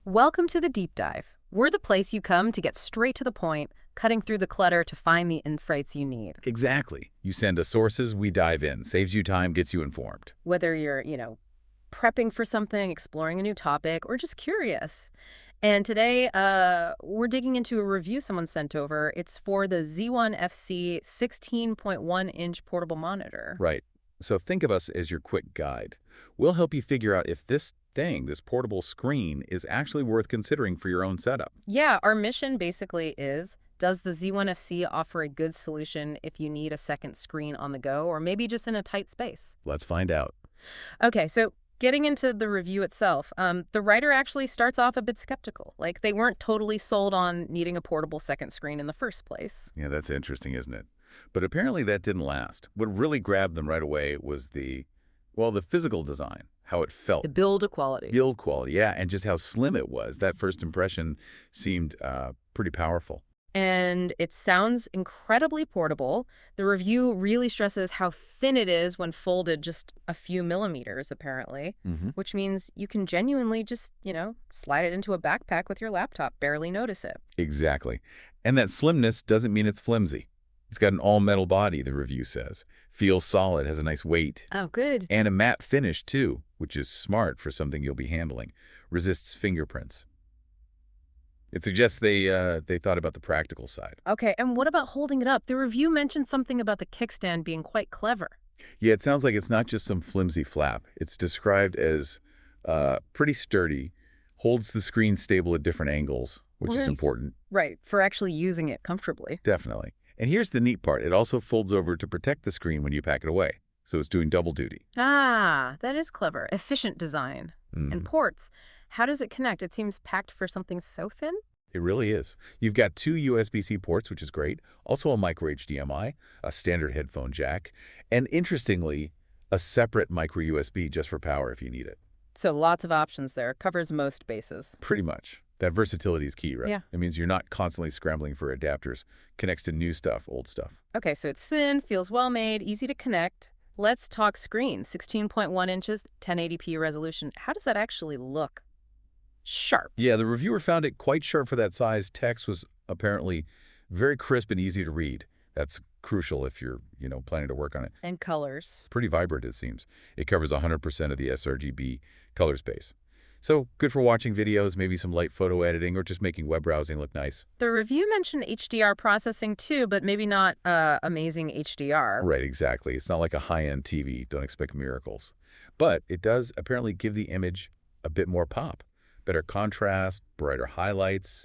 Welcome to the Deep Dive. We're the place you come to get straight to the point, cutting through the clutter to find the insights you need. Exactly. You send us sources, we dive in. Saves you time, gets you informed. Whether you're, prepping for something, exploring a new topic, or just curious. And today, we're digging into a review someone sent over. It's for the Z1FC 16.1-inch portable monitor. Right. So think of us as your quick guide. We'll help you figure out if this portable screen, is actually worth considering for your own setup. Yeah, our mission basically is, does the Z1FC offer a good solution if you need a second screen on the go, or maybe just in a tight space? Let's find out. Okay, so getting into the review itself, the writer actually starts off a bit skeptical. Like, they weren't totally sold on needing a portable second screen in the first place. Yeah, that's interesting, isn't it? But apparently that didn't last. What really grabbed them right away was the physical design, how it felt. The build quality. Build quality, yeah, and just how slim it was. That first impression seemed pretty powerful. And it sounds incredibly portable. The review really stresses how thin it is when folded just a few millimeters, apparently, which means you can genuinely just, slide it into a backpack with your laptop, barely notice it. Exactly. And that slimness doesn't mean it's flimsy. It's got an all-metal body, the review says. Feels solid, has a nice weight. Oh, good. And a matte finish, too, which is smart for something you'll be handling. Resists fingerprints. It suggests they thought about the practical side. Okay, and what about holding it up? The review mentioned something about the kickstand being quite clever. Yeah, it sounds like it's not just some flimsy flap. It's described as pretty sturdy, holds the screen stable at different angles, which is important. Right, for actually using it comfortably. Definitely. And here's the neat part. It also folds over to protect the screen when you pack it away. So it's doing double duty. Ah, that is clever. Efficient design. And ports, how does it connect? It seems packed for something so thin. It really is. You've got two USB-C ports, which is great. Also a micro HDMI, a standard headphone jack, and interestingly, a separate micro USB just for power if you need it. So lots of options there. Covers most bases. Pretty much. That versatility is key, right? Yeah. It means you're not constantly scrambling for adapters. Connects to new stuff, old stuff. Okay, so it's thin, feels well-made, easy to connect. Let's talk screen. 16.1 inches, 1080p resolution. How does that actually look? Sharp. Yeah, the reviewer found it quite sharp for that size. Text was apparently very crisp and easy to read. That's crucial if you're, planning to work on it. And colors. Pretty vibrant, it seems. It covers 100% of the sRGB color space. So good for watching videos, maybe some light photo editing, or just making web browsing look nice. The review mentioned HDR processing too, but maybe not amazing HDR. Right, exactly. It's not like a high-end TV. Don't expect miracles. But it does apparently give the image a bit more pop. Better contrast, brighter highlights,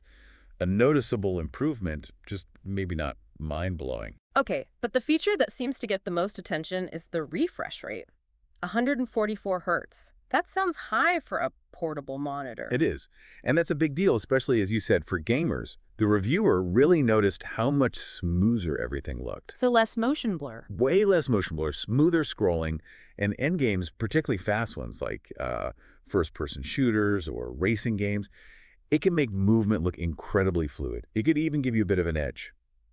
a noticeable improvement, just maybe not mind-blowing. Okay, but the feature that seems to get the most attention is the refresh rate. 144 Hz. That sounds high for a portable monitor. It is. And that's a big deal, especially, as you said, for gamers. The reviewer really noticed how much smoother everything looked. So less motion blur. Way less motion blur, smoother scrolling, and endgames, particularly fast ones like first-person shooters or racing games, it can make movement look incredibly fluid. It could even give you a bit of an edge.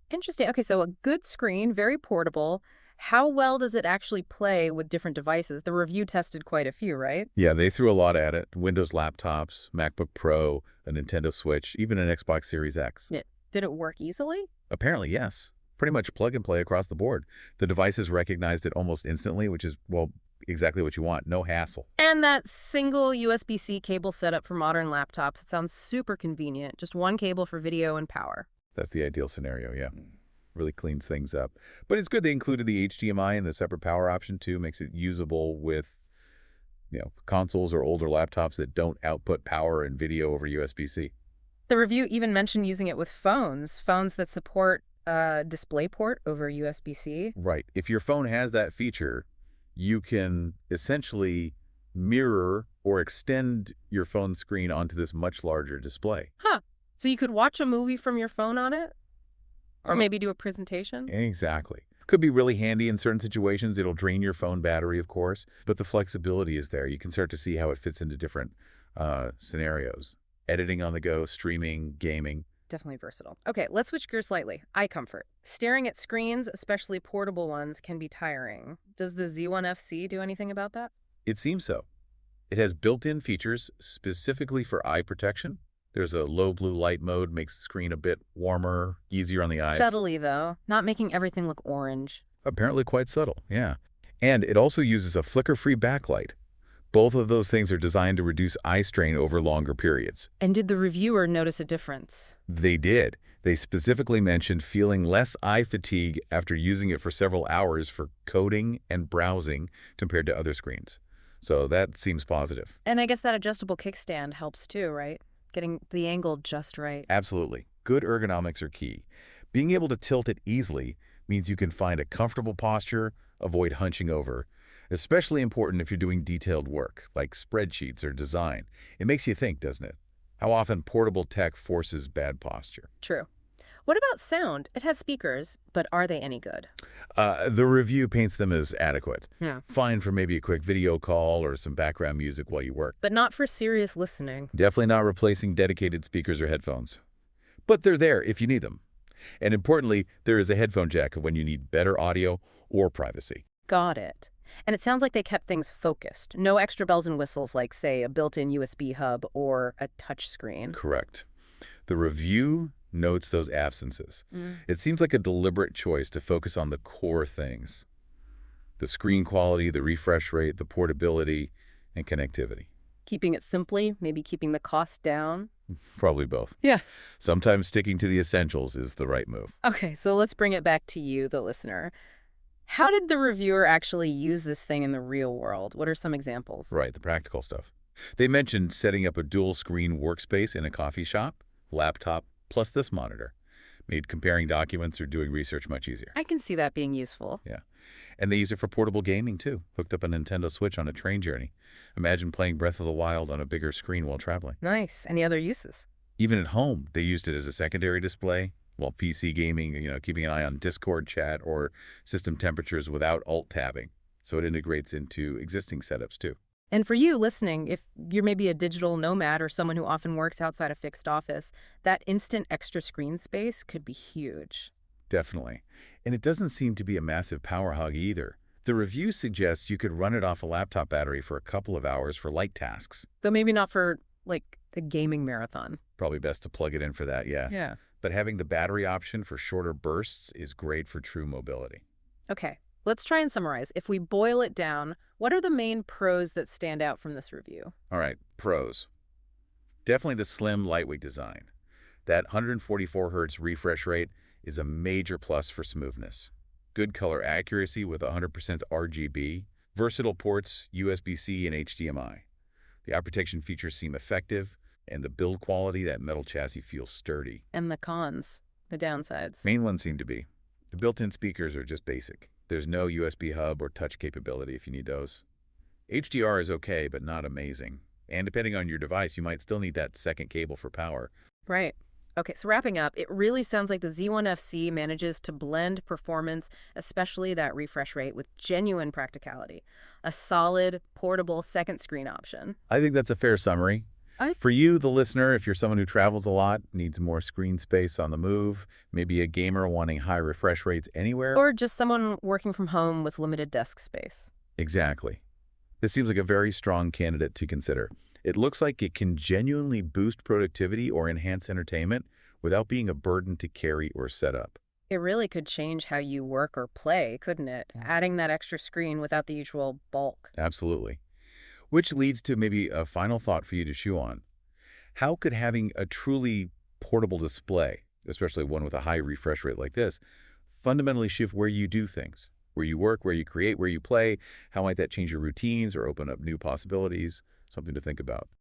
Interesting. Okay, so a good screen, very portable. How well does it actually play with different devices? The review tested quite a few, right? Yeah, they threw a lot at it. Windows laptops, MacBook Pro, a Nintendo Switch, even an Xbox Series X. Yeah. Did it work easily? Apparently, yes. Pretty much plug and play across the board. The devices recognized it almost instantly, which is, exactly what you want. No hassle. And that single USB-C cable setup for modern laptops, it sounds super convenient. Just one cable for video and power. That's the ideal scenario, yeah. Really cleans things up. But it's good they included the HDMI and the separate power option, too. Makes it usable with, consoles or older laptops that don't output power and video over USB-C. The review even mentioned using it with phones that support DisplayPort over USB-C. Right. If your phone has that feature, you can essentially mirror or extend your phone screen onto this much larger display. Huh. So you could watch a movie from your phone on it? Or maybe do a presentation? Exactly. Could be really handy in certain situations. It'll drain your phone battery, of course, but the flexibility is there. You can start to see how it fits into different scenarios. Editing on the go, streaming, gaming. Definitely versatile. Okay, let's switch gears slightly. Eye comfort. Staring at screens, especially portable ones, can be tiring. Does the Z1FC do anything about that? It seems so. It has built-in features specifically for eye protection. There's a low blue light mode, makes the screen a bit warmer, easier on the eyes. Subtly, though, not making everything look orange. Apparently quite subtle, yeah. And it also uses a flicker-free backlight. Both of those things are designed to reduce eye strain over longer periods. And did the reviewer notice a difference? They did. They specifically mentioned feeling less eye fatigue after using it for several hours for coding and browsing compared to other screens. So that seems positive. And I guess that adjustable kickstand helps too, right? Getting the angle just right. Absolutely. Good ergonomics are key. Being able to tilt it easily means you can find a comfortable posture, avoid hunching over. Especially important if you're doing detailed work, like spreadsheets or design. It makes you think, doesn't it? How often portable tech forces bad posture. True. What about sound? It has speakers, but are they any good? The review paints them as adequate. Yeah. Fine for maybe a quick video call or some background music while you work. But not for serious listening. Definitely not replacing dedicated speakers or headphones. But they're there if you need them. And importantly, there is a headphone jack when you need better audio or privacy. Got it. And it sounds like they kept things focused. No extra bells and whistles like, say, a built-in USB hub or a touch screen. Correct. The review notes those absences. It seems like a deliberate choice to focus on the core things. The screen quality, the refresh rate, the portability, and connectivity. Keeping it simply, maybe keeping the cost down. Probably both. Yeah. Sometimes sticking to the essentials is the right move. Okay, so let's bring it back to you, the listener. How did the reviewer actually use this thing in the real world? What are some examples? Right, the practical stuff. They mentioned setting up a dual-screen workspace in a coffee shop, laptop, plus this monitor. Made comparing documents or doing research much easier. I can see that being useful. Yeah. And they use it for portable gaming, too. Hooked up a Nintendo Switch on a train journey. Imagine playing Breath of the Wild on a bigger screen while traveling. Nice. Any other uses? Even at home, they used it as a secondary display, while PC gaming, keeping an eye on Discord chat or system temperatures without alt-tabbing. So it integrates into existing setups, too. And for you listening, if you're maybe a digital nomad or someone who often works outside a fixed office, that instant extra screen space could be huge. Definitely. And it doesn't seem to be a massive power hog either. The review suggests you could run it off a laptop battery for a couple of hours for light tasks. Though maybe not for, like, the gaming marathon. Probably best to plug it in for that, yeah. Yeah. But having the battery option for shorter bursts is great for true mobility. Okay, let's try and summarize. If we boil it down, what are the main pros that stand out from this review? All right, pros. Definitely the slim, lightweight design. That 144 Hz refresh rate is a major plus for smoothness. Good color accuracy with 100% RGB, versatile ports, USB-C and HDMI. The eye protection features seem effective, and the build quality, that metal chassis feels sturdy. And the cons, the downsides. Main ones seem to be. The built-in speakers are just basic. There's no USB hub or touch capability if you need those. HDR is okay, but not amazing. And depending on your device, you might still need that second cable for power. Right. Okay, so wrapping up, it really sounds like the Z1FC manages to blend performance, especially that refresh rate, with genuine practicality. A solid, portable second screen option. I think that's a fair summary. For you, the listener, if you're someone who travels a lot, needs more screen space on the move, maybe a gamer wanting high refresh rates anywhere. Or just someone working from home with limited desk space. Exactly. This seems like a very strong candidate to consider. It looks like it can genuinely boost productivity or enhance entertainment without being a burden to carry or set up. It really could change how you work or play, couldn't it? Adding that extra screen without the usual bulk. Absolutely. Which leads to maybe a final thought for you to chew on. How could having a truly portable display, especially one with a high refresh rate like this, fundamentally shift where you do things? Where you work, where you create, where you play? How might that change your routines or open up new possibilities? Something to think about.